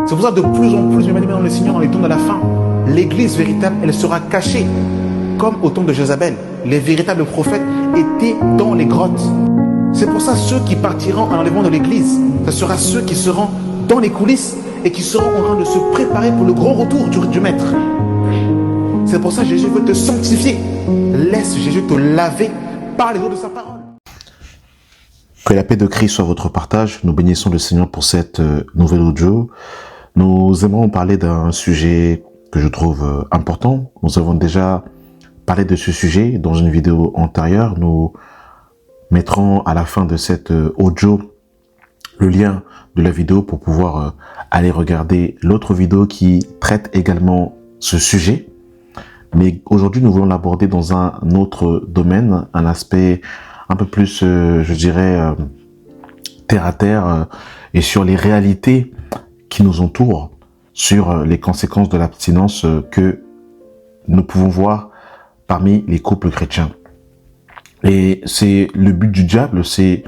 C'est pour ça que de plus en plus, bien-aimés dans le Seigneur, dans les temps de la fin, l'église véritable, elle sera cachée. Comme au temps de Jézabel, les véritables prophètes étaient dans les grottes. C'est pour ça ceux qui partiront à l'enlèvement de l'église, ce sera ceux qui seront dans les coulisses et qui seront en train de se préparer pour le grand retour du Maître. C'est pour ça que Jésus veut te sanctifier. Laisse Jésus te laver par les eaux de sa parole. Que la paix de Christ soit votre partage. Nous bénissons le Seigneur pour cette nouvelle audio. Nous aimerons parler d'un sujet que je trouve important. Nous avons déjà parlé de ce sujet dans une vidéo antérieure. Nous mettrons à la fin de cette audio le lien de la vidéo pour pouvoir aller regarder l'autre vidéo qui traite également ce sujet. Mais aujourd'hui, nous voulons l'aborder dans un autre domaine, un aspect un peu plus, je dirais, terre à terre et sur les réalités qui nous entourent, sur les conséquences de l'abstinence que nous pouvons voir parmi les couples chrétiens. Et c'est le but du diable, c'est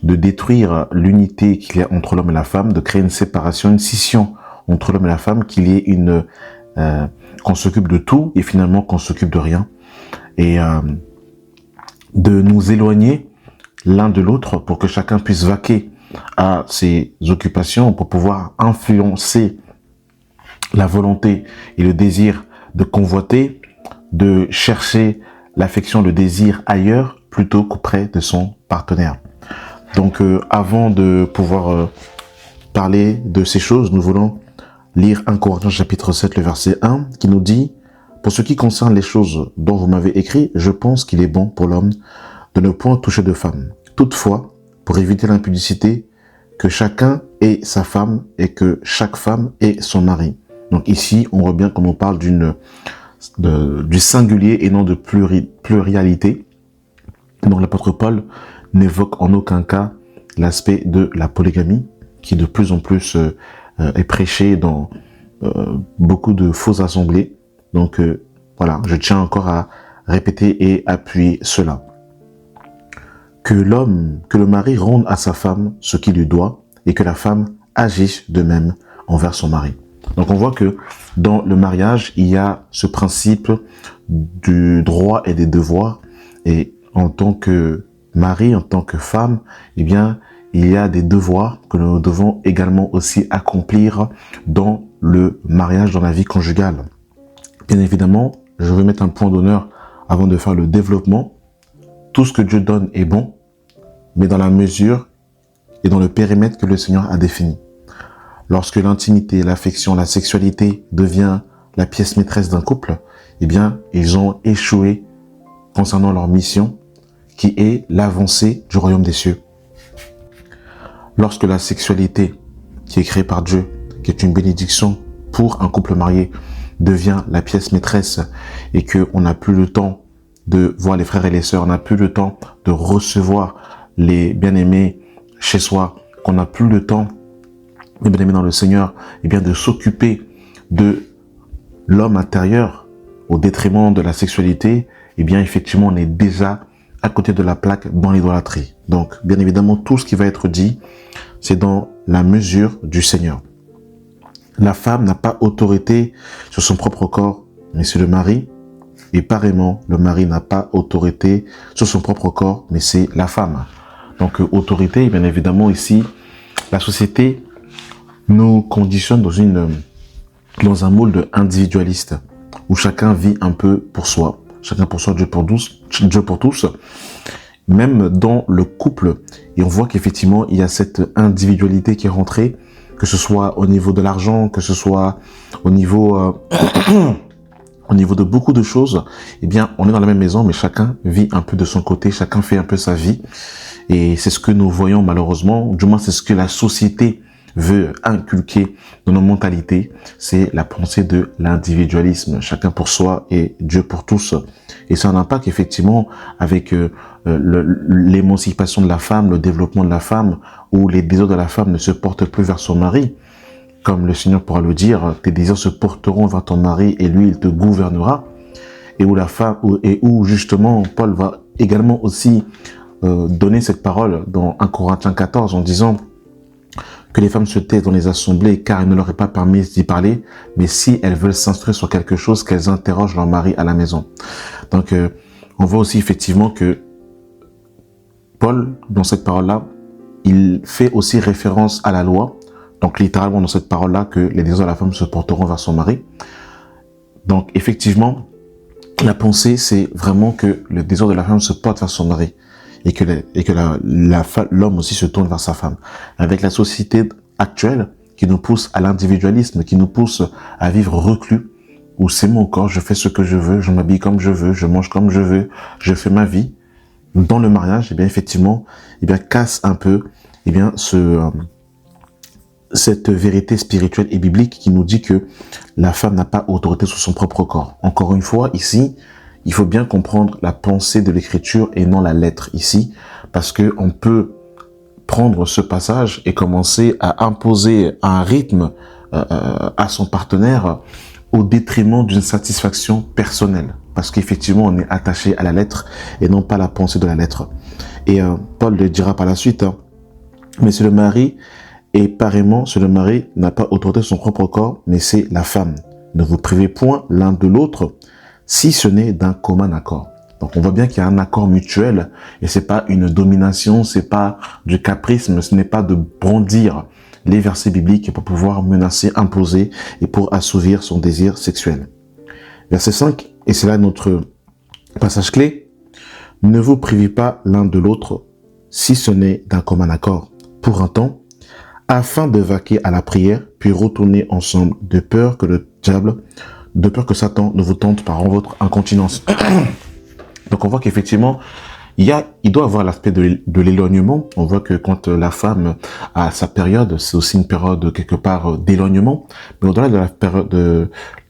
de détruire l'unité qu'il y a entre l'homme et la femme, de créer une séparation, une scission entre l'homme et la femme, qu'il y ait qu'on s'occupe de tout et finalement qu'on s'occupe de rien. Et de nous éloigner l'un de l'autre pour que chacun puisse vaquer à ses occupations, pour pouvoir influencer la volonté et le désir de convoiter, de chercher l'affection, le désir ailleurs plutôt qu'auprès de son partenaire. Donc avant de pouvoir parler de ces choses, nous voulons lire 1 Corinthiens chapitre 7, le verset 1, qui nous dit « Pour ce qui concerne les choses dont vous m'avez écrit, je pense qu'il est bon pour l'homme de ne point toucher de femme. Toutefois, pour éviter l'impudicité, que chacun ait sa femme et que chaque femme ait son mari. » Donc ici, on voit bien qu'on nous parle du singulier et non de pluralité. Donc l'apôtre Paul n'évoque en aucun cas l'aspect de la polygamie, qui de plus en plus est prêché dans beaucoup de fausses assemblées. Donc voilà, je tiens encore à répéter et appuyer cela. Que le mari rende à sa femme ce qu'il lui doit et que la femme agisse de même envers son mari. Donc on voit que dans le mariage, il y a ce principe du droit et des devoirs. Et en tant que mari, en tant que femme, eh bien, il y a des devoirs que nous devons également aussi accomplir dans le mariage, dans la vie conjugale. Bien évidemment, je veux mettre un point d'honneur avant de faire le développement. Tout ce que Dieu donne est bon, mais dans la mesure et dans le périmètre que le Seigneur a défini. Lorsque l'intimité, l'affection, la sexualité devient la pièce maîtresse d'un couple, eh bien, ils ont échoué concernant leur mission, qui est l'avancée du royaume des cieux. Lorsque la sexualité, qui est créée par Dieu, qui est une bénédiction pour un couple marié, devient la pièce maîtresse et qu'on n'a plus le temps de voir les frères et les sœurs, on n'a plus le temps de recevoir les bien-aimés chez soi, qu'on n'a plus le temps, les bien-aimés dans le Seigneur, eh bien de s'occuper de l'homme intérieur au détriment de la sexualité, eh bien effectivement on est déjà à côté de la plaque dans l'idolâtrie. Donc bien évidemment tout ce qui va être dit, c'est dans la mesure du Seigneur. La femme n'a pas autorité sur son propre corps, mais c'est le mari. Et pareillement, le mari n'a pas autorité sur son propre corps, mais c'est la femme. Donc autorité, bien évidemment ici, la société nous conditionne dans un moule individualiste, où chacun vit un peu pour soi. Chacun pour soi, Dieu pour tous. Même dans le couple, et on voit qu'effectivement, il y a cette individualité qui est rentrée, que ce soit au niveau de l'argent, que ce soit au niveau au niveau de beaucoup de choses, eh bien, on est dans la même maison, mais chacun vit un peu de son côté, chacun fait un peu sa vie. Et c'est ce que nous voyons malheureusement, du moins c'est ce que la société veut inculquer dans nos mentalités, c'est la pensée de l'individualisme, chacun pour soi et Dieu pour tous. Et ça a un impact effectivement avec l'émancipation de la femme, le développement de la femme, où les désirs de la femme ne se portent plus vers son mari. Comme le Seigneur pourra le dire, tes désirs se porteront vers ton mari et lui il te gouvernera. Et où la femme, et où justement Paul va également aussi donner cette parole dans 1 Corinthiens 14 en disant que les femmes se taisent dans les assemblées car il ne leur est pas permis d'y parler, mais si elles veulent s'instruire sur quelque chose, qu'elles interrogent leur mari à la maison. Donc, on voit aussi effectivement que Paul, dans cette parole-là, il fait aussi référence à la loi. Donc, littéralement, dans cette parole-là, que les désirs de la femme se porteront vers son mari. Donc, effectivement, la pensée, c'est vraiment que le désir de la femme se porte vers son mari et que l'homme aussi se tourne vers sa femme. Avec la société actuelle qui nous pousse à l'individualisme, qui nous pousse à vivre reclus, où c'est mon corps, je fais ce que je veux, je m'habille comme je veux, je mange comme je veux, je fais ma vie. Dans le mariage, eh bien, effectivement, eh bien, casse un peu, eh bien, cette vérité spirituelle et biblique qui nous dit que la femme n'a pas autorité sur son propre corps. Encore une fois, ici, il faut bien comprendre la pensée de l'écriture et non la lettre ici, parce que on peut prendre ce passage et commencer à imposer un rythme à son partenaire au détriment d'une satisfaction personnelle, parce qu'effectivement, on est attaché à la lettre et non pas à la pensée de la lettre. Et Paul le dira par la suite, hein, mais c'est le mari. Et pareillement, le mari n'a pas autorité sur son propre corps, mais c'est la femme. Ne vous privez point l'un de l'autre, si ce n'est d'un commun accord. Donc on voit bien qu'il y a un accord mutuel, et c'est pas une domination, c'est pas du caprice, ce n'est pas de brandir les versets bibliques pour pouvoir menacer, imposer, et pour assouvir son désir sexuel. Verset 5, et c'est là notre passage clé, ne vous privez pas l'un de l'autre, si ce n'est d'un commun accord, pour un temps, afin de vaquer à la prière, puis retourner ensemble, de peur que Satan ne vous tente par votre incontinence. Donc on voit qu'effectivement, il doit avoir l'aspect de l'éloignement. On voit que quand la femme a sa période, c'est aussi une période quelque part d'éloignement. Mais au-delà de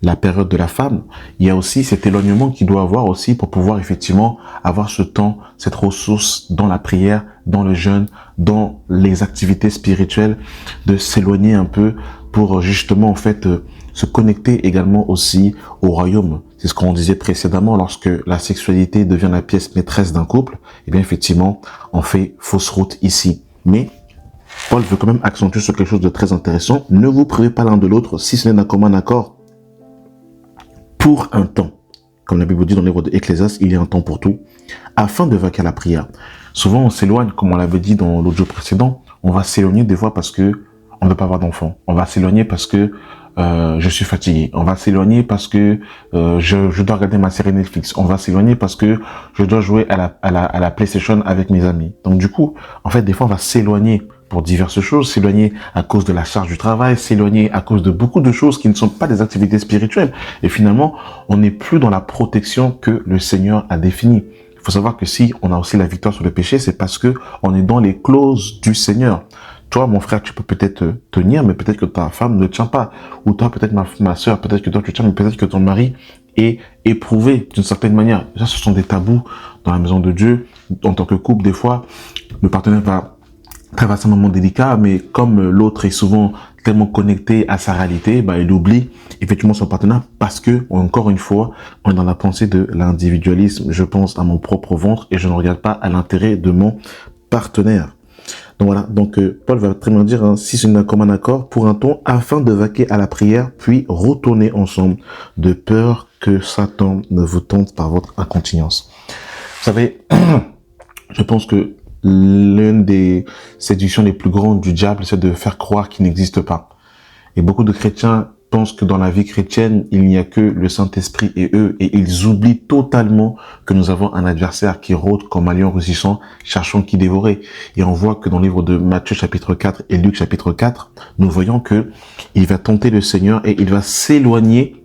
la période de la femme, il y a aussi cet éloignement qu'il doit avoir aussi pour pouvoir effectivement avoir ce temps, cette ressource dans la prière, dans le jeûne, dans les activités spirituelles, de s'éloigner un peu pour justement en fait se connecter également aussi au royaume. C'est ce qu'on disait précédemment, lorsque la sexualité devient la pièce maîtresse d'un couple, eh bien effectivement, on fait fausse route ici. Mais Paul veut quand même accentuer sur quelque chose de très intéressant. Ne vous privez pas l'un de l'autre, si ce n'est d'un commun accord, pour un temps. Comme la Bible dit dans le livre d'Ecclésiaste, il y a un temps pour tout, afin de vaquer à la prière. Souvent, on s'éloigne, comme on l'avait dit dans l'audio précédent, on va s'éloigner des fois parce que on ne veut pas avoir d'enfants. On va s'éloigner parce que je suis fatigué. On va s'éloigner parce que je dois regarder ma série Netflix. On va s'éloigner parce que je dois jouer à la PlayStation avec mes amis. Donc du coup, en fait, des fois, on va s'éloigner pour diverses choses, s'éloigner à cause de la charge du travail, s'éloigner à cause de beaucoup de choses qui ne sont pas des activités spirituelles. Et finalement, on n'est plus dans la protection que le Seigneur a définie. Il faut savoir que si on a aussi la victoire sur le péché, c'est parce que on est dans les clauses du Seigneur. Toi, mon frère, tu peux peut-être tenir, mais peut-être que ta femme ne tient pas. Ou toi, peut-être ma soeur, peut-être que toi tu tiens, mais peut-être que ton mari est éprouvé d'une certaine manière. Ça, ce sont des tabous dans la maison de Dieu. En tant que couple, des fois, le partenaire va traverser un moment délicat, mais comme l'autre est souvent tellement connecté à sa réalité, il oublie effectivement son partenaire parce que, encore une fois, on est dans la pensée de l'individualisme. Je pense à mon propre ventre et je ne regarde pas à l'intérêt de mon partenaire. Donc voilà, donc Paul va très bien dire, si c'est un commun accord, pour un temps, afin de vaquer à la prière, puis retourner ensemble, de peur que Satan ne vous tente par votre incontinence. Vous savez, je pense que l'une des séductions les plus grandes du diable, c'est de faire croire qu'il n'existe pas. Et beaucoup de chrétiens pensent que dans la vie chrétienne, il n'y a que le Saint-Esprit et eux, et ils oublient totalement que nous avons un adversaire qui rôde comme un lion rugissant, cherchant qui dévorer. Et on voit que dans le livre de Matthieu chapitre 4 et Luc chapitre 4, nous voyons que il va tenter le Seigneur et il va s'éloigner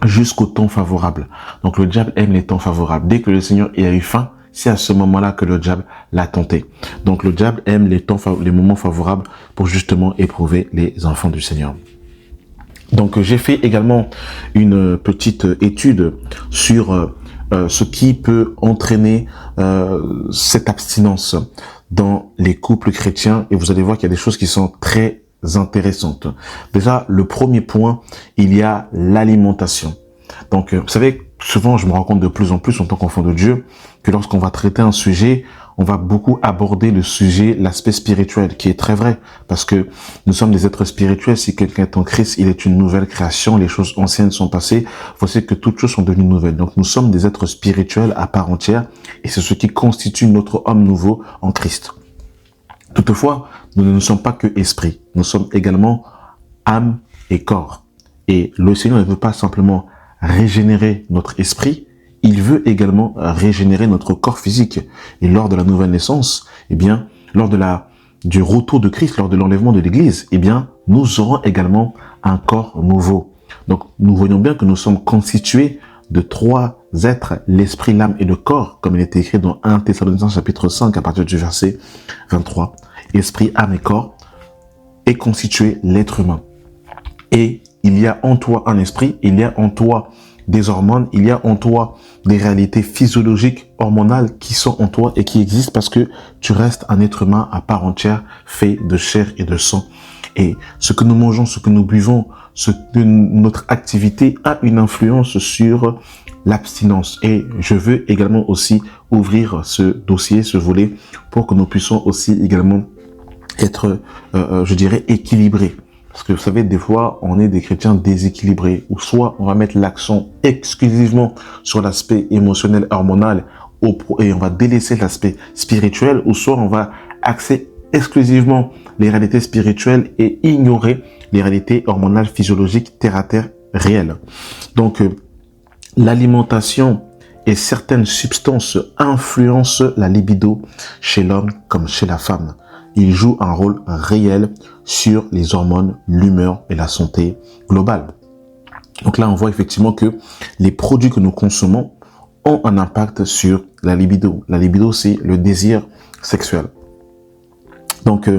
jusqu'au temps favorable. Donc le diable aime les temps favorables. Dès que le Seigneur a eu faim, c'est à ce moment-là que le diable l'a tenté. Donc le diable aime les moments favorables pour justement éprouver les enfants du Seigneur. Donc j'ai fait également une petite étude sur ce qui peut entraîner cette abstinence dans les couples chrétiens, et vous allez voir qu'il y a des choses qui sont très intéressantes. Déjà, le premier point, il y a l'alimentation. Donc vous savez, souvent je me rends compte de plus en plus en tant qu'enfant de Dieu que lorsqu'on va traiter un sujet, on va beaucoup aborder le sujet, l'aspect spirituel, qui est très vrai, parce que nous sommes des êtres spirituels. Si quelqu'un est en Christ, il est une nouvelle création, les choses anciennes sont passées, voici que toutes choses sont devenues nouvelles. Donc nous sommes des êtres spirituels à part entière, et c'est ce qui constitue notre homme nouveau en Christ. Toutefois, nous ne sommes pas que esprit, nous sommes également âme et corps. Et le Seigneur ne veut pas simplement régénérer notre esprit, il veut également régénérer notre corps physique. Et lors de la nouvelle naissance, eh bien, lors du retour de Christ, lors de l'enlèvement de l'Église, eh bien, nous aurons également un corps nouveau. Donc, nous voyons bien que nous sommes constitués de 3 êtres, l'esprit, l'âme et le corps, comme il est écrit dans 1 Thessaloniciens chapitre 5 à partir du verset 23. Esprit, âme et corps est constitué l'être humain. Et il y a en toi un esprit, il y a en toi des hormones, il y a en toi des réalités physiologiques, hormonales qui sont en toi et qui existent parce que tu restes un être humain à part entière, fait de chair et de sang. Et ce que nous mangeons, ce que nous buvons, notre activité a une influence sur l'abstinence. Et je veux également aussi ouvrir ce dossier, ce volet, pour que nous puissions aussi également être, je dirais, équilibrés. Parce que vous savez, des fois, on est des chrétiens déséquilibrés, ou soit on va mettre l'accent exclusivement sur l'aspect émotionnel, hormonal, et on va délaisser l'aspect spirituel, ou soit on va axer exclusivement les réalités spirituelles et ignorer les réalités hormonales, physiologiques, terre à terre, réelles. Donc, l'alimentation et certaines substances influencent la libido chez l'homme comme chez la femme. Il joue un rôle réel sur les hormones, l'humeur et la santé globale. Donc là, on voit effectivement que les produits que nous consommons ont un impact sur la libido. La libido, c'est le désir sexuel. Donc,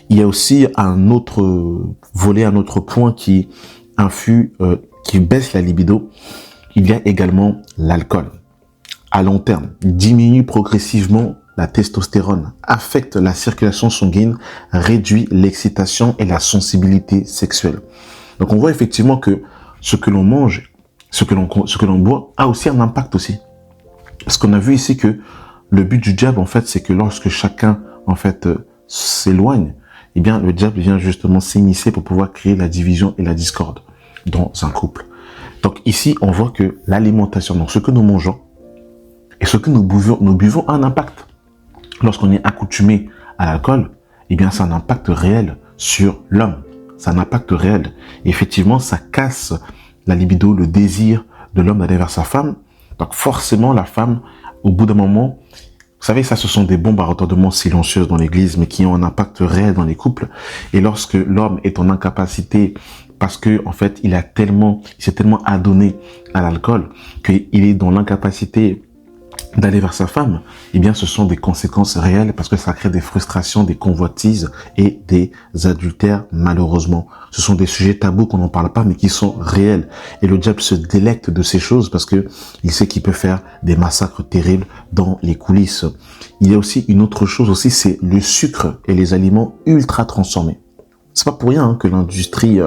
il y a aussi un autre volet, un autre point qui baisse la libido. Il y a également l'alcool. À long terme, diminue progressivement la testostérone, affecte la circulation sanguine, réduit l'excitation et la sensibilité sexuelle. Donc on voit effectivement que ce que l'on mange, ce que l'on boit a aussi un impact aussi. Parce qu'on a vu ici que le but du diable en fait, c'est que lorsque chacun en fait s'éloigne, eh bien le diable vient justement s'immiscer pour pouvoir créer la division et la discorde dans un couple. Donc ici, on voit que l'alimentation, donc ce que nous mangeons et ce que nous buvons a un impact. Lorsqu'on est accoutumé à l'alcool, eh bien, c'est un impact réel sur l'homme. C'est un impact réel. Et effectivement, ça casse la libido, le désir de l'homme d'aller vers sa femme. Donc, forcément, la femme, au bout d'un moment, vous savez, ça, ce sont des bombes à retardement silencieuses dans l'église, mais qui ont un impact réel dans les couples. Et lorsque l'homme est en incapacité, parce que, en fait, il s'est tellement adonné à l'alcool, qu'il est dans l'incapacité d'aller vers sa femme, eh bien, ce sont des conséquences réelles parce que ça crée des frustrations, des convoitises et des adultères, malheureusement. Ce sont des sujets tabous qu'on n'en parle pas, mais qui sont réels. Et le diable se délecte de ces choses parce que il sait qu'il peut faire des massacres terribles dans les coulisses. Il y a aussi une autre chose aussi, c'est le sucre et les aliments ultra transformés. C'est pas pour rien que l'industrie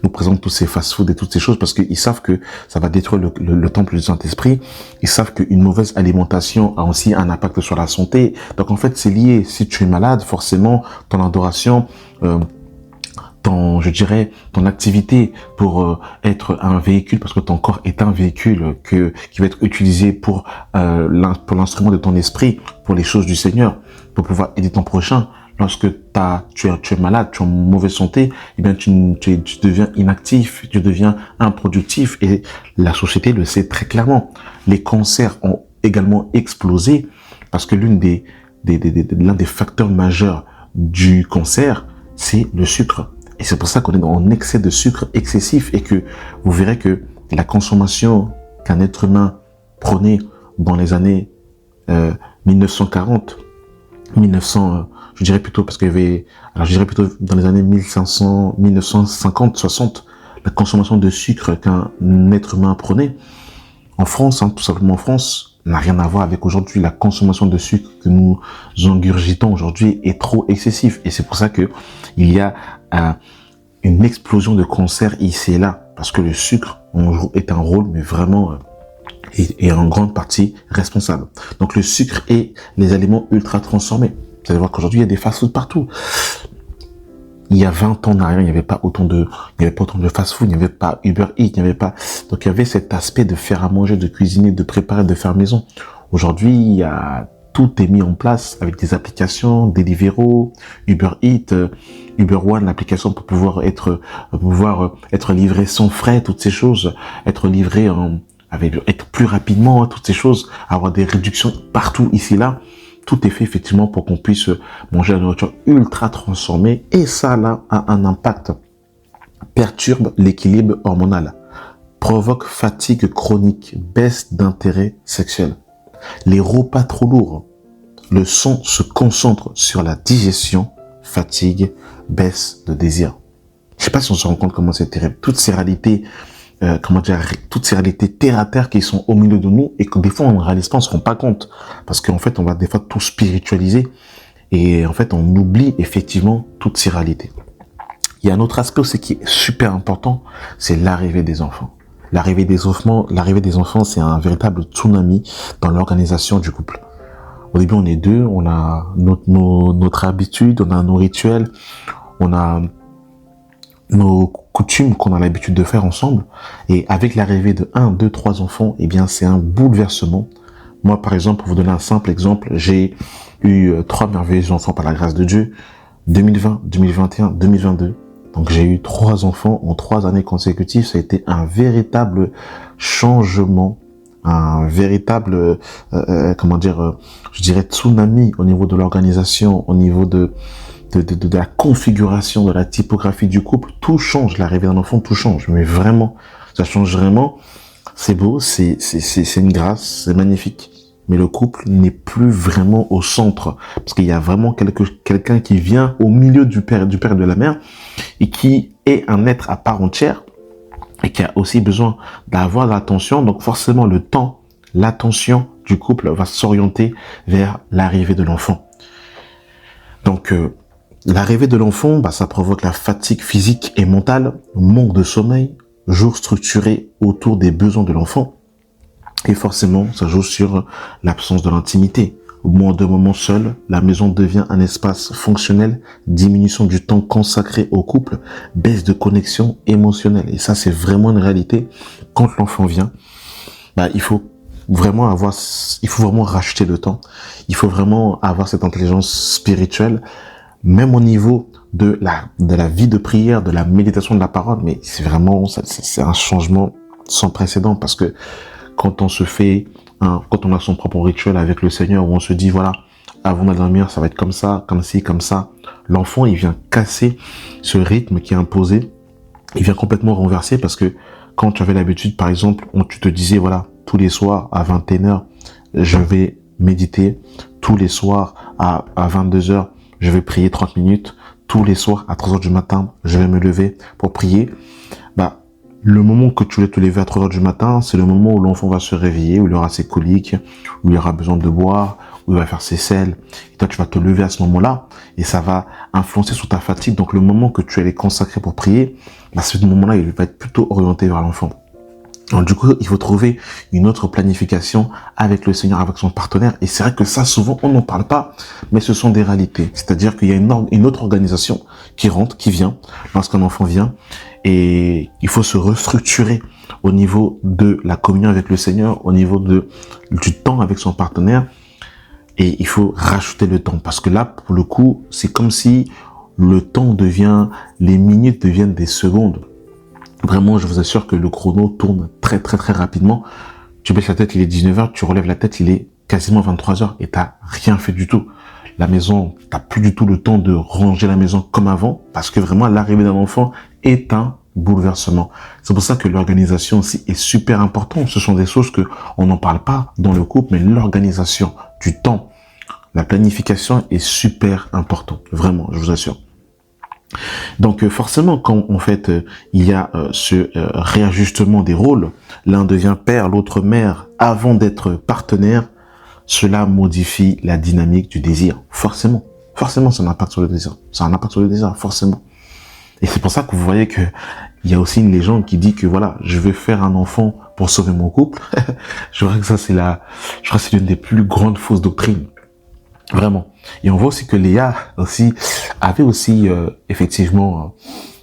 nous présente tous ces fast-food et toutes ces choses parce qu'ils savent que ça va détruire le temple du Saint-Esprit. Ils savent qu'une mauvaise alimentation a aussi un impact sur la santé. Donc en fait, c'est lié. Si tu es malade, forcément, ton adoration, ton activité pour être un véhicule, parce que ton corps est un véhicule qui va être utilisé pour l'instrument de ton esprit, pour les choses du Seigneur, pour pouvoir aider ton prochain. Lorsque tu es malade, tu es en mauvaise santé, eh bien tu deviens inactif, tu deviens improductif et la société le sait très clairement. Les cancers ont également explosé parce que l'un des facteurs majeurs du cancer, c'est le sucre. Et c'est pour ça qu'on est en excès de sucre excessif et que vous verrez que la consommation qu'un être humain prenait dans les années 1940, je dirais plutôt parce qu'il y avait, alors je dirais plutôt dans les années 1950, 60, la consommation de sucre qu'un être humain prenait en France, tout simplement en France, n'a rien à voir avec aujourd'hui. La consommation de sucre que nous ingurgitons aujourd'hui est trop excessive et c'est pour ça que il y a une explosion de cancers ici et là parce que le sucre est un rôle mais vraiment est en grande partie responsable. Donc le sucre et les aliments ultra transformés. Vous allez voir qu'aujourd'hui, il y a des fast-food partout. Il y a 20 ans en arrière, il n'y avait pas autant de fast-food, il n'y avait pas Uber Eats, il n'y avait pas, donc il y avait cet aspect de faire à manger, de cuisiner, de préparer, de faire maison. Aujourd'hui, tout est mis en place avec des applications, Deliveroo, Uber Eats, Uber One, l'application pour pouvoir être livré sans frais, toutes ces choses, être livré être plus rapidement, toutes ces choses, avoir des réductions partout ici là. Tout est fait effectivement pour qu'on puisse manger la nourriture ultra transformée et ça là a un impact, perturbe l'équilibre hormonal, provoque fatigue chronique, baisse d'intérêt sexuel. Les repas trop lourds, le sang se concentre sur la digestion, fatigue, baisse de désir. Je sais pas si on se rend compte comment c'est terrible. Toutes ces réalités, toutes ces réalités terre à terre qui sont au milieu de nous et que des fois on ne réalise pas, on se rend pas compte. Parce qu'en fait, on va des fois tout spiritualiser et en fait, on oublie effectivement toutes ces réalités. Il y a un autre aspect aussi qui est super important, c'est l'arrivée des enfants. L'arrivée des enfants, c'est un véritable tsunami dans l'organisation du couple. Au début, on est deux, on a notre habitude, on a nos rituels, on a nos coutumes qu'on a l'habitude de faire ensemble. Et avec l'arrivée de 1, 2, 3 enfants, eh bien, c'est un bouleversement. Moi, par exemple, pour vous donner un simple exemple, j'ai eu 3 merveilleux enfants par la grâce de Dieu, 2020, 2021, 2022. Donc, j'ai eu 3 enfants en 3 années consécutives. Ça a été un véritable changement, un véritable, je dirais tsunami au niveau de l'organisation, au niveau de la configuration, de la typographie du couple. Tout change, l'arrivée d'un enfant, tout change. Mais vraiment, ça change vraiment. C'est beau, c'est une grâce, c'est magnifique. Mais le couple n'est plus vraiment au centre. Parce qu'il y a vraiment quelqu'un qui vient au milieu du père et de la mère et qui est un être à part entière et qui a aussi besoin d'avoir l'attention. Donc forcément, le temps, l'attention du couple va s'orienter vers l'arrivée de l'enfant. Donc, l'arrivée de l'enfant, ça provoque la fatigue physique et mentale, manque de sommeil, jours structurés autour des besoins de l'enfant. Et forcément, ça joue sur l'absence de l'intimité. Au moins de moments seuls, la maison devient un espace fonctionnel, diminution du temps consacré au couple, baisse de connexion émotionnelle. Et ça, c'est vraiment une réalité. Quand l'enfant vient, il faut vraiment racheter le temps. Il faut vraiment avoir cette intelligence spirituelle, même au niveau de la vie de prière, de la méditation de la parole. Mais c'est vraiment, c'est un changement sans précédent parce que quand on quand on a son propre rituel avec le Seigneur où on se dit, voilà, avant de dormir, ça va être comme ça, comme ci, comme ça. L'enfant, il vient casser ce rythme qui est imposé. Il vient complètement renverser parce que quand tu avais l'habitude, par exemple, tu te disais, voilà, tous les soirs à 21h, je vais méditer. Tous les soirs à 22h, je vais prier 30 minutes. Tous les soirs à 3h du matin, je vais me lever pour prier. Le moment que tu vas te lever à 3h du matin, c'est le moment où l'enfant va se réveiller, où il aura ses coliques, où il aura besoin de boire, où il va faire ses selles. Et toi, tu vas te lever à ce moment-là et ça va influencer sur ta fatigue. Donc, le moment que tu allais consacrer pour prier, ce moment-là, il va être plutôt orienté vers l'enfant. Donc, du coup, il faut trouver une autre planification avec le Seigneur, avec son partenaire. Et c'est vrai que ça, souvent, on n'en parle pas, mais ce sont des réalités. C'est-à-dire qu'il y a une autre organisation qui rentre, qui vient, lorsqu'un enfant vient. Et il faut se restructurer au niveau de la communion avec le Seigneur, au niveau du temps avec son partenaire. Et il faut rajouter le temps. Parce que là, pour le coup, c'est comme si les minutes deviennent des secondes. Vraiment, je vous assure que le chrono tourne très, très, très rapidement. Tu baisses la tête, il est 19h, tu relèves la tête, il est quasiment 23h et t'as rien fait du tout. La maison, t'as plus du tout le temps de ranger la maison comme avant parce que vraiment, l'arrivée d'un enfant est un bouleversement. C'est pour ça que l'organisation aussi est super importante. Ce sont des choses que on n'en parle pas dans le couple, mais l'organisation du temps, la planification est super importante. Vraiment, je vous assure. Donc forcément, quand en fait il y a ce réajustement des rôles, l'un devient père, l'autre mère, avant d'être partenaire, cela modifie la dynamique du désir. Forcément, ça a un impact sur le désir. Ça a un impact sur le désir, forcément. Et c'est pour ça que vous voyez que il y a aussi une légende qui dit que voilà, je vais faire un enfant pour sauver mon couple. Je crois que ça, c'est l'une des plus grandes fausses doctrines. Vraiment. Et on voit aussi que Léa aussi avait aussi effectivement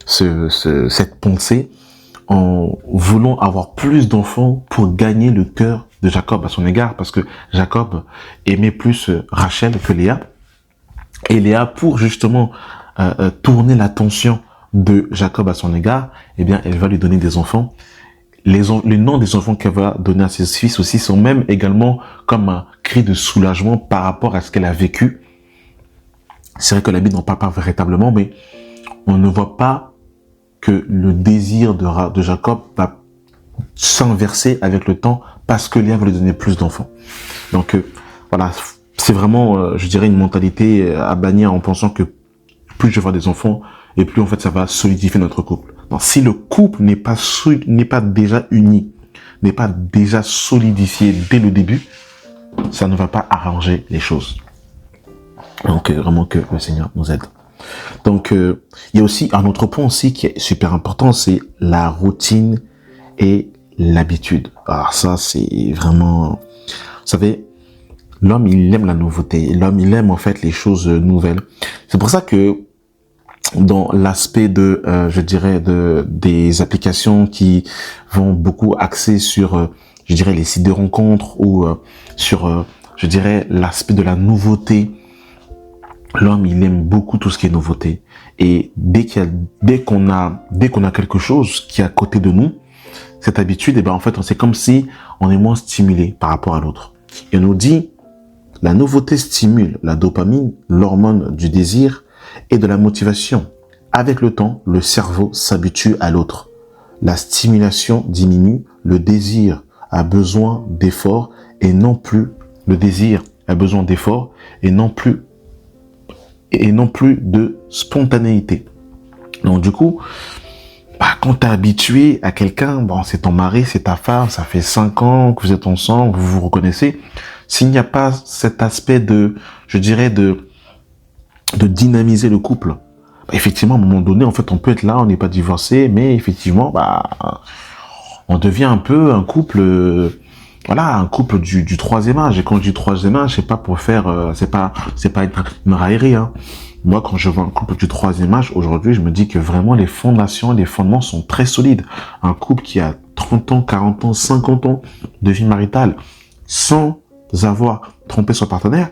cette pensée en voulant avoir plus d'enfants pour gagner le cœur de Jacob à son égard, parce que Jacob aimait plus Rachel que Léa. Et Léa, pour justement tourner l'attention de Jacob à son égard, eh bien, elle va lui donner des enfants. Les noms des enfants qu'elle va donner à ses fils aussi sont même également comme un cri de soulagement par rapport à ce qu'elle a vécu. C'est vrai que la Bible n'en parle pas véritablement, mais on ne voit pas que le désir de Jacob va s'inverser avec le temps parce que Léa va lui donner plus d'enfants. Donc voilà, c'est vraiment, je dirais, une mentalité à bannir en pensant que plus je vais avoir des enfants et plus en fait ça va solidifier notre couple. Donc, si le couple n'est pas déjà uni, n'est pas déjà solidifié dès le début, ça ne va pas arranger les choses. Donc vraiment que le Seigneur nous aide. Donc il y a aussi un autre point aussi qui est super important, c'est la routine et l'habitude. Alors ça c'est vraiment, vous savez, l'homme il aime la nouveauté, l'homme il aime en fait les choses nouvelles. C'est pour ça que dans l'aspect de, je dirais, des applications qui vont beaucoup axer sur, je dirais, les sites de rencontres ou sur, je dirais, l'aspect de la nouveauté. L'homme, il aime beaucoup tout ce qui est nouveauté. Et dès qu'on a quelque chose qui est à côté de nous, cette habitude, eh ben, en fait, c'est comme si on est moins stimulé par rapport à l'autre. Et on nous dit, la nouveauté stimule la dopamine, l'hormone du désir et de la motivation. Avec le temps, le cerveau s'habitue à l'autre. La stimulation diminue, le désir a besoin d'efforts et non plus, le désir a besoin d'efforts et non plus de spontanéité. Donc du coup, quand tu es habitué à quelqu'un, bon, c'est ton mari, c'est ta femme, ça fait 5 ans que vous êtes ensemble, vous vous reconnaissez, s'il n'y a pas cet aspect de, je dirais, de dynamiser le couple, effectivement, à un moment donné, en fait, on peut être là, on n'est pas divorcé, mais effectivement, on devient un peu un couple, voilà, un couple du troisième âge. Et quand je dis troisième âge, c'est pas pour faire, c'est pas une raillerie, hein. Moi, quand je vois un couple du troisième âge, aujourd'hui, je me dis que vraiment les fondations, les fondements sont très solides. Un couple qui a 30 ans, 40 ans, 50 ans de vie maritale, sans avoir trompé son partenaire,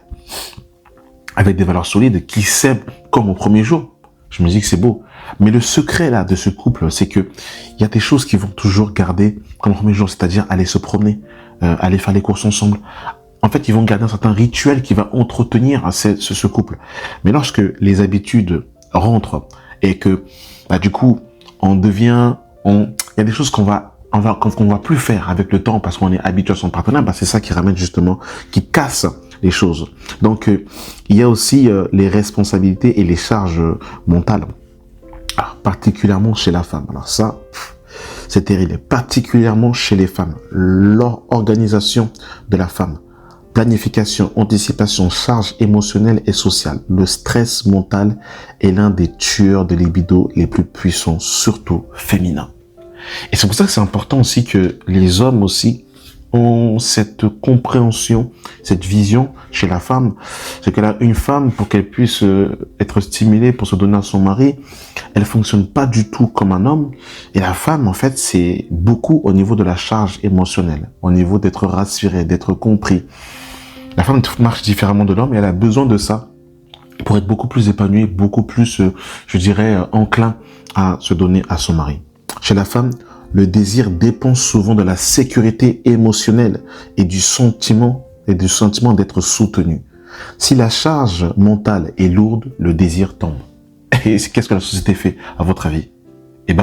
avec des valeurs solides, qui s'aiment comme au premier jour. Je me dis que c'est beau. Mais le secret là de ce couple, c'est que il y a des choses qui vont toujours garder comme au premier jour, c'est-à-dire aller se promener, aller faire les courses ensemble. En fait, ils vont garder un certain rituel qui va entretenir ce couple. Mais lorsque les habitudes rentrent et que du coup, il y a des choses qu'on va plus faire avec le temps parce qu'on est habitué à son partenaire, c'est ça qui ramène justement, qui casse les choses. Donc, il y a aussi les responsabilités et les charges mentales, particulièrement chez la femme. Alors ça, c'est terrible, particulièrement chez les femmes. L'organisation de la femme, planification, anticipation, charge émotionnelle et sociale. Le stress mental est l'un des tueurs de libido les plus puissants, surtout féminins. Et c'est pour ça que c'est important aussi que les hommes aussi ont cette compréhension, cette vision chez la femme. C'est que une femme, pour qu'elle puisse être stimulée pour se donner à son mari, elle fonctionne pas du tout comme un homme. Et la femme, en fait, c'est beaucoup au niveau de la charge émotionnelle, au niveau d'être rassurée, d'être compris. La femme marche différemment de l'homme et elle a besoin de ça pour être beaucoup plus épanouie, beaucoup plus, je dirais, enclin à se donner à son mari. Chez la femme, le désir dépend souvent de la sécurité émotionnelle et du sentiment d'être soutenu. Si la charge mentale est lourde, le désir tombe. Et qu'est-ce que la société fait, à votre avis?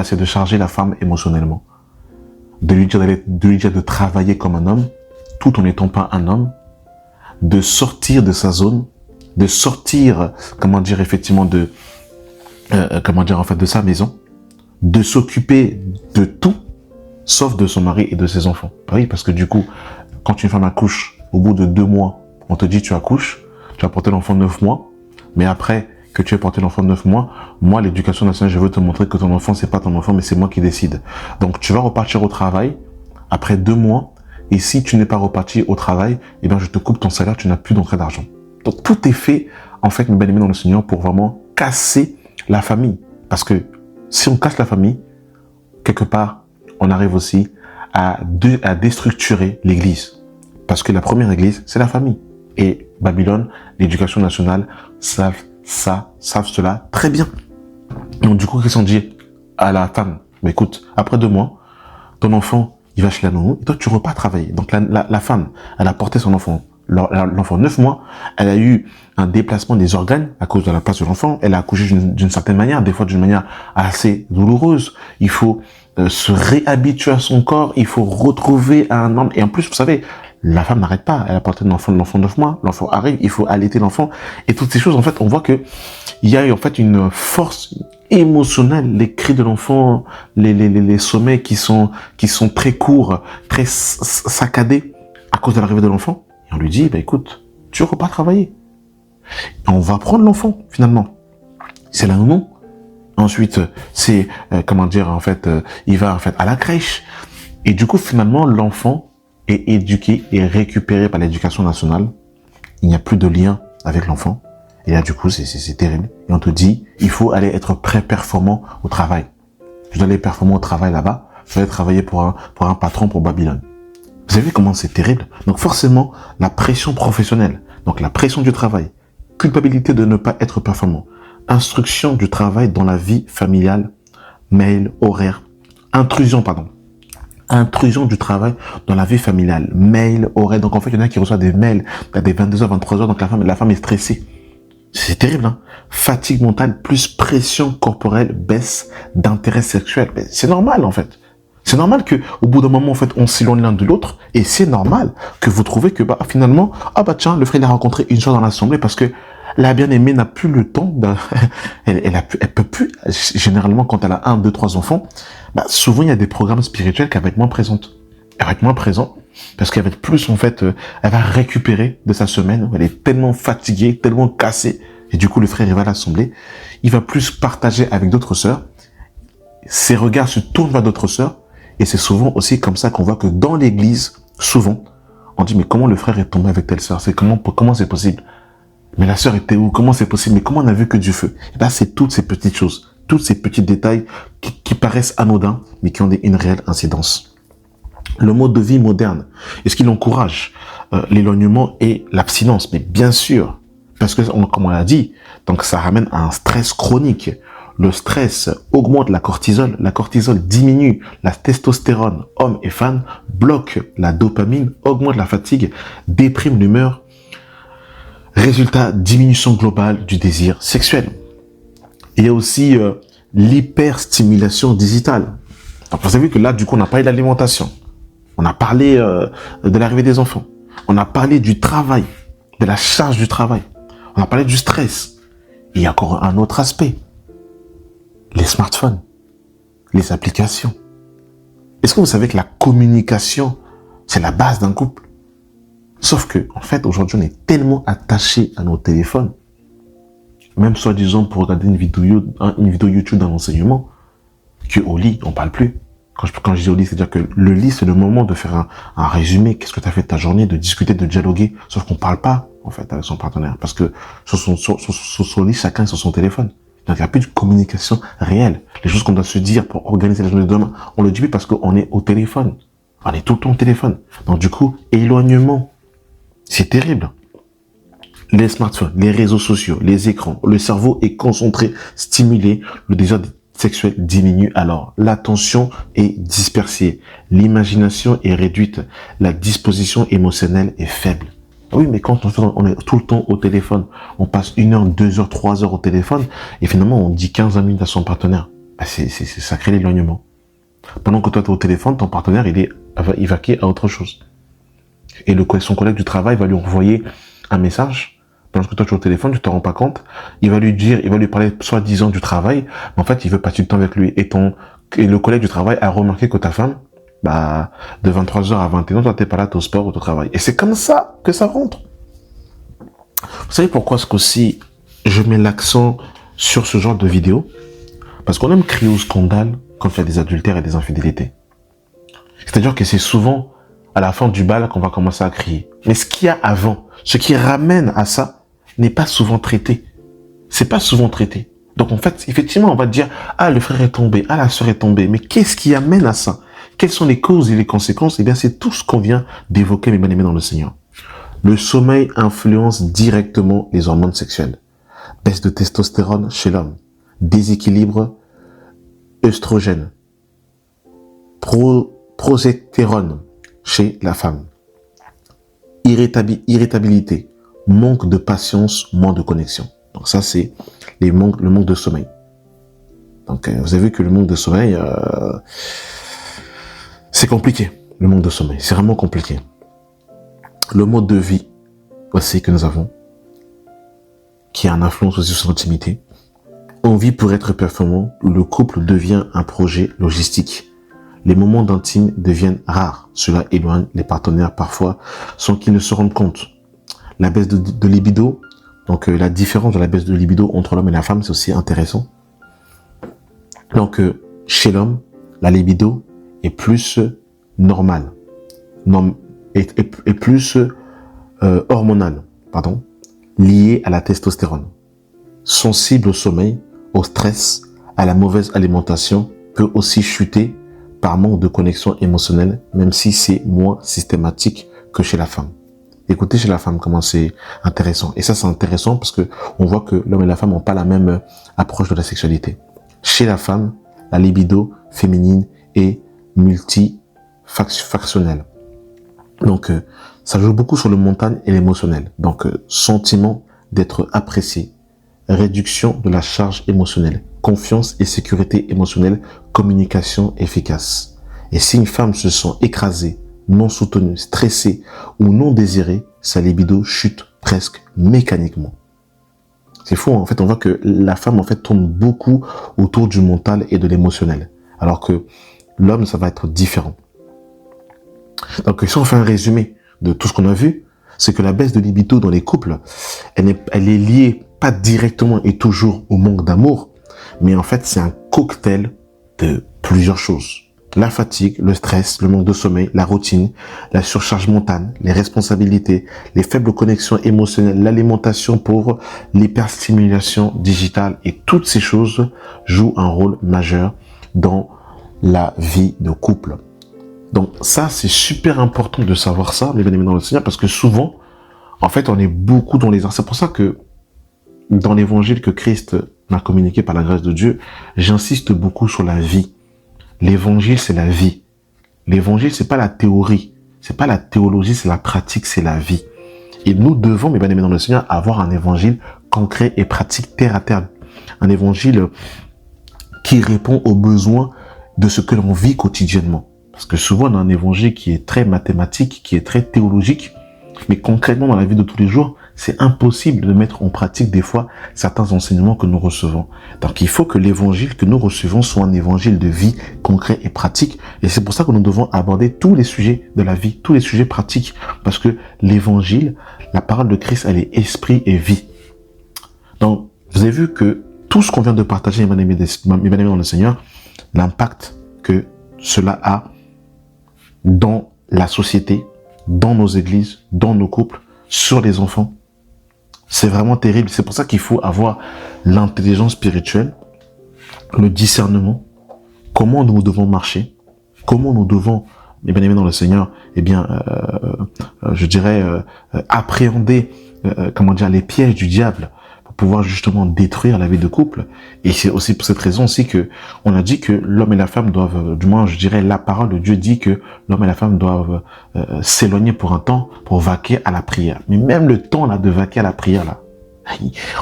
C'est de charger la femme émotionnellement. De lui dire de travailler comme un homme, tout en n'étant pas un homme, de sortir de sa zone, de sortir, de sa maison, de s'occuper de tout, sauf de son mari et de ses enfants. Oui, parce que du coup, quand une femme accouche, au bout de 2 mois, on te dit tu accouches, tu as porté l'enfant 9 mois, mais après que que tu aies porté l'enfant 9 mois. Moi, l'éducation nationale, je veux te montrer que ton enfant, c'est pas ton enfant, mais c'est moi qui décide. Donc, tu vas repartir au travail après 2 mois. Et si tu n'es pas reparti au travail, eh bien, je te coupe ton salaire, tu n'as plus d'entrée d'argent. Donc, tout est fait, en fait, mes bien-aimés dans le Seigneur, pour vraiment casser la famille. Parce que si on casse la famille, quelque part, on arrive aussi à déstructurer l'église. Parce que la première église, c'est la famille. Et Babylone, l'éducation nationale, savent cela très bien. Donc, du coup, qu'est-ce qu'on dit à la femme? Mais écoute, après 2 mois, ton enfant, il va chez la nounou, et toi, tu repars travailler. Donc, la femme, elle a porté son enfant. L'enfant 9 mois, elle a eu un déplacement des organes à cause de la place de l'enfant. Elle a accouché d'une certaine manière, des fois d'une manière assez douloureuse. Il faut se réhabituer à son corps, il faut retrouver un homme. Et en plus, vous savez, la femme n'arrête pas. Elle a porté l'enfant 9 mois, l'enfant arrive, il faut allaiter l'enfant. Et toutes ces choses, en fait, on voit que il y a en fait une force émotionnelle, les cris de l'enfant, les sommets qui sont très courts, très saccadés à cause de l'arrivée de l'enfant. Et on lui dit, bah écoute, tu repars travailler. Et on va prendre l'enfant, finalement. C'est la nounou. Ensuite, c'est, il va en fait à la crèche. Et du coup, finalement, l'enfant est éduqué et récupéré par l'éducation nationale. Il n'y a plus de lien avec l'enfant. Et là, du coup, c'est terrible. Et on te dit, il faut aller être très performant au travail. Tu dois aller performant au travail là-bas. Tu dois aller travailler pour un patron, pour Babylone. Vous avez vu comment c'est terrible? Donc forcément, la pression professionnelle, donc la pression du travail, culpabilité de ne pas être performant, instruction du travail dans la vie familiale, mail, horaire, intrusion du travail dans la vie familiale, mail, horaire. Donc en fait, il y en a qui reçoivent des mails à des 22h, 23h, donc la femme est stressée. C'est terrible, hein? Fatigue mentale plus pression corporelle, baisse d'intérêt sexuel. Mais c'est normal, en fait. C'est normal que, au bout d'un moment, en fait, on s'éloigne l'un de l'autre. Et c'est normal que vous trouvez que, finalement, tiens, le frère l'a rencontré une fois dans l'assemblée parce que la bien-aimée n'a plus le temps elle peut plus, généralement, quand elle a 1, 2, 3 enfants, souvent, il y a des programmes spirituels qu'elle va être moins présente. Elle va être moins présente parce qu'elle va être plus, en fait, elle va récupérer de sa semaine où elle est tellement fatiguée, tellement cassée. Et du coup, le frère, il va à l'assemblée. Il va plus partager avec d'autres sœurs. Ses regards se tournent vers d'autres sœurs. Et c'est souvent aussi comme ça qu'on voit que dans l'église, souvent, on dit, mais comment le frère est tombé avec telle sœur? Comment c'est possible? Mais la sœur était où? Comment c'est possible? Mais comment on a vu que du feu? Et c'est toutes ces petites choses, tous ces petits détails qui paraissent anodins, mais qui ont une réelle incidence. Le mode de vie moderne, est-ce qu'il encourage l'éloignement et l'abstinence? Mais bien sûr, parce que, comme on l'a dit, donc ça ramène à un stress chronique. Le stress augmente la cortisol diminue la testostérone, hommes et femmes, bloque la dopamine, augmente la fatigue, déprime l'humeur. Résultat, diminution globale du désir sexuel. Il y a aussi l'hyperstimulation digitale. Donc vous avez vu que là, du coup, on a parlé de l'alimentation. On a parlé de l'arrivée des enfants. On a parlé du travail, de la charge du travail. On a parlé du stress. Il y a encore un autre aspect. Les smartphones, les applications. Est-ce que vous savez que la communication, c'est la base d'un couple? Sauf que, en fait, aujourd'hui, on est tellement attaché à nos téléphones, même soi-disant pour regarder une vidéo YouTube dans l'enseignement, qu'au lit, on parle plus. Quand je dis au lit, c'est-à-dire que le lit, c'est le moment de faire un résumé, qu'est-ce que tu as fait de ta journée, de discuter, de dialoguer, sauf qu'on parle pas, en fait, avec son partenaire, parce que sur son lit, chacun est sur son téléphone. Donc, il n'y a plus de communication réelle. Les choses qu'on doit se dire pour organiser la journée de demain, on le dit plus parce qu'on est au téléphone. On est tout le temps au téléphone. Donc, du coup, éloignement. C'est terrible. Les smartphones, les réseaux sociaux, les écrans, le cerveau est concentré, stimulé, le désir sexuel diminue alors. L'attention est dispersée, l'imagination est réduite, la disposition émotionnelle est faible. Oui, mais quand on est tout le temps au téléphone, on passe 1 heure, 2 heures, 3 heures au téléphone, et finalement on dit 15 minutes à son partenaire. Ça crée l'éloignement. Pendant que toi tu es au téléphone, ton partenaire il va évacuer à autre chose. Et son collègue du travail va lui envoyer un message. Pendant que toi tu es au téléphone, tu te rends pas compte. Il va lui parler soi-disant du travail, mais en fait il veut passer du temps avec lui. Et le collègue du travail a remarqué que ta femme, de 23h à 21h, toi t'es pas là, t'es au sport ou au travail. Et c'est comme ça que ça rentre. Vous savez pourquoi est-ce qu'aussi je mets l'accent sur ce genre de vidéos parce qu'on aime crier au scandale quand il y a des adultères et des infidélités. C'est-à-dire que c'est souvent à la fin du bal qu'on va commencer à crier. Mais ce qu'il y a avant, ce qui ramène à ça, n'est pas souvent traité. C'est pas souvent traité. Donc en fait, effectivement, on va dire, ah, le frère est tombé, ah, la sœur est tombée. Mais qu'est-ce qui amène à ça? Quelles sont les causes et les conséquences? Eh bien, c'est tout ce qu'on vient d'évoquer, mes bien-aimés dans le Seigneur. Le sommeil influence directement les hormones sexuelles. Baisse de testostérone chez l'homme. Déséquilibre œstrogène. Progestérone chez la femme. Irritabilité. Manque de patience, moins de connexion. Donc ça, c'est le manque de sommeil. Donc vous avez vu que le manque de sommeil, c'est compliqué. Le manque de sommeil, c'est vraiment compliqué. Le mode de vie aussi que nous avons, qui a une influence aussi sur l'intimité. On vit pour être performant, le couple devient un projet logistique. Les moments d'intime deviennent rares. Cela éloigne les partenaires parfois sans qu'ils ne se rendent compte. La baisse de libido, donc la différence de la baisse de libido entre l'homme et la femme, c'est aussi intéressant. Donc chez l'homme, la libido est plus normale, est plus hormonale, liée à la testostérone. Sensible au sommeil, au stress, à la mauvaise alimentation, peut aussi chuter par manque de connexion émotionnelle, même si c'est moins systématique que chez la femme. Écoutez chez la femme comment c'est intéressant. Et ça, c'est intéressant parce que on voit que l'homme et la femme n'ont pas la même approche de la sexualité. Chez la femme, la libido féminine est multifactionnelle. Donc, ça joue beaucoup sur le mental et l'émotionnel. Donc, sentiment d'être apprécié, réduction de la charge émotionnelle, confiance et sécurité émotionnelle, communication efficace. Et si une femme se sent écrasée, non soutenue, stressée ou non désirée, sa libido chute presque mécaniquement. C'est fou, en fait, on voit que la femme, en fait, tourne beaucoup autour du mental et de l'émotionnel. Alors que l'homme, ça va être différent. Donc, si on fait un résumé de tout ce qu'on a vu, c'est que la baisse de libido dans les couples, elle est liée pas directement et toujours au manque d'amour, mais en fait, c'est un cocktail de plusieurs choses. La fatigue, le stress, le manque de sommeil, la routine, la surcharge mentale, les responsabilités, les faibles connexions émotionnelles, l'alimentation pour l'hyperstimulation digitale et toutes ces choses jouent un rôle majeur dans la vie de couple. Donc ça, c'est super important de savoir ça, mes bien-aimés dans le Seigneur, parce que souvent, en fait, on est beaucoup dans les arts. C'est pour ça que dans l'évangile que Christ m'a communiqué par la grâce de Dieu, j'insiste beaucoup sur la vie. L'évangile, c'est la vie. L'évangile, c'est pas la théorie. C'est pas la théologie, c'est la pratique, c'est la vie. Et nous devons, mes bien-aimés dans le Seigneur, avoir un évangile concret et pratique, terre à terre. Un évangile qui répond aux besoins de ce que l'on vit quotidiennement. Parce que souvent, on a un évangile qui est très mathématique, qui est très théologique, mais concrètement, dans la vie de tous les jours, c'est impossible de mettre en pratique des fois certains enseignements que nous recevons. Donc il faut que l'évangile que nous recevons soit un évangile de vie concret et pratique. Et c'est pour ça que nous devons aborder tous les sujets de la vie, tous les sujets pratiques. Parce que l'évangile, la parole de Christ, elle est esprit et vie. Donc vous avez vu que tout ce qu'on vient de partager, mes bien-aimés dans le Seigneur, l'impact que cela a dans la société, dans nos églises, dans nos couples, sur les enfants, c'est vraiment terrible. C'est pour ça qu'il faut avoir l'intelligence spirituelle, le discernement, comment nous devons marcher, comment nous devons, mes bien-aimés dans le Seigneur, appréhender, les pièges du diable pour pouvoir justement détruire la vie de couple. Et c'est aussi pour cette raison aussi que on a dit que l'homme et la femme doivent, du moins la parole de Dieu dit que l'homme et la femme doivent s'éloigner pour un temps pour vaquer à la prière. Mais même le temps là de vaquer à la prière là,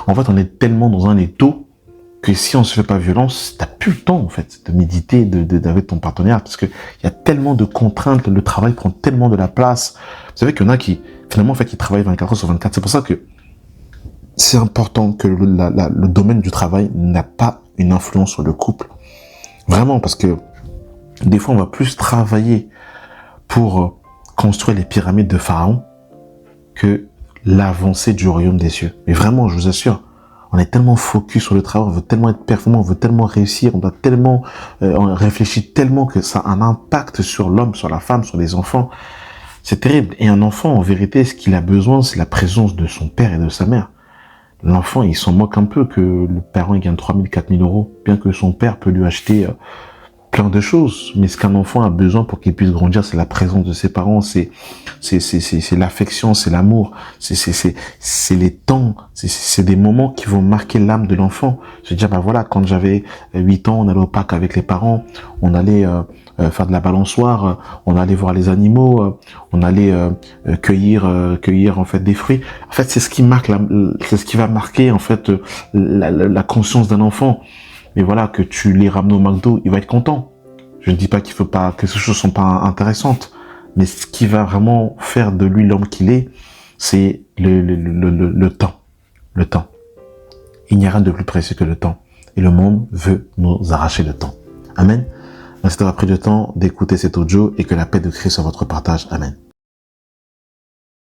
en fait on est tellement dans un étau que si on se fait pas violence, t'as plus le temps en fait de méditer avec ton partenaire parce que il y a tellement de contraintes, le travail prend tellement de la place. Vous savez qu'il y en a qui finalement qui travaillent 24 heures sur 24. C'est pour ça que c'est important que le domaine du travail n'a pas une influence sur le couple. Vraiment, parce que des fois, on va plus travailler pour construire les pyramides de Pharaon que l'avancée du royaume des cieux. Mais vraiment, je vous assure, On est tellement focus sur le travail, on veut tellement être performant, on veut tellement réussir, on réfléchit tellement que ça a un impact sur l'homme, sur la femme, sur les enfants. C'est terrible. Et un enfant, en vérité, ce qu'il a besoin, c'est la présence de son père et de sa mère. L'enfant, il s'en moque un peu que le parent il gagne 3 000, 4 000 euros, bien que son père peut lui acheter plein de choses. Mais ce qu'un enfant a besoin pour qu'il puisse grandir, c'est la présence de ses parents, c'est l'affection, c'est l'amour, c'est les temps, c'est des moments qui vont marquer l'âme de l'enfant. Se dire, bah voilà, quand j'avais 8 ans, on allait au parc avec les parents, on allait faire de la balançoire, on allait voir les animaux, on allait cueillir en fait des fruits. En fait, c'est ce qui marque, c'est ce qui va marquer en fait la conscience d'un enfant. Mais voilà, que tu les ramènes au McDo, il va être content. Je ne dis pas qu'il faut pas, que ces choses sont pas intéressantes, mais ce qui va vraiment faire de lui l'homme qu'il est, c'est le temps. Le temps. Il n'y a rien de plus précieux que le temps. Et le monde veut nous arracher le temps. Amen. Merci d'avoir pris le temps d'écouter cet audio et que la paix de Christ soit votre partage. Amen.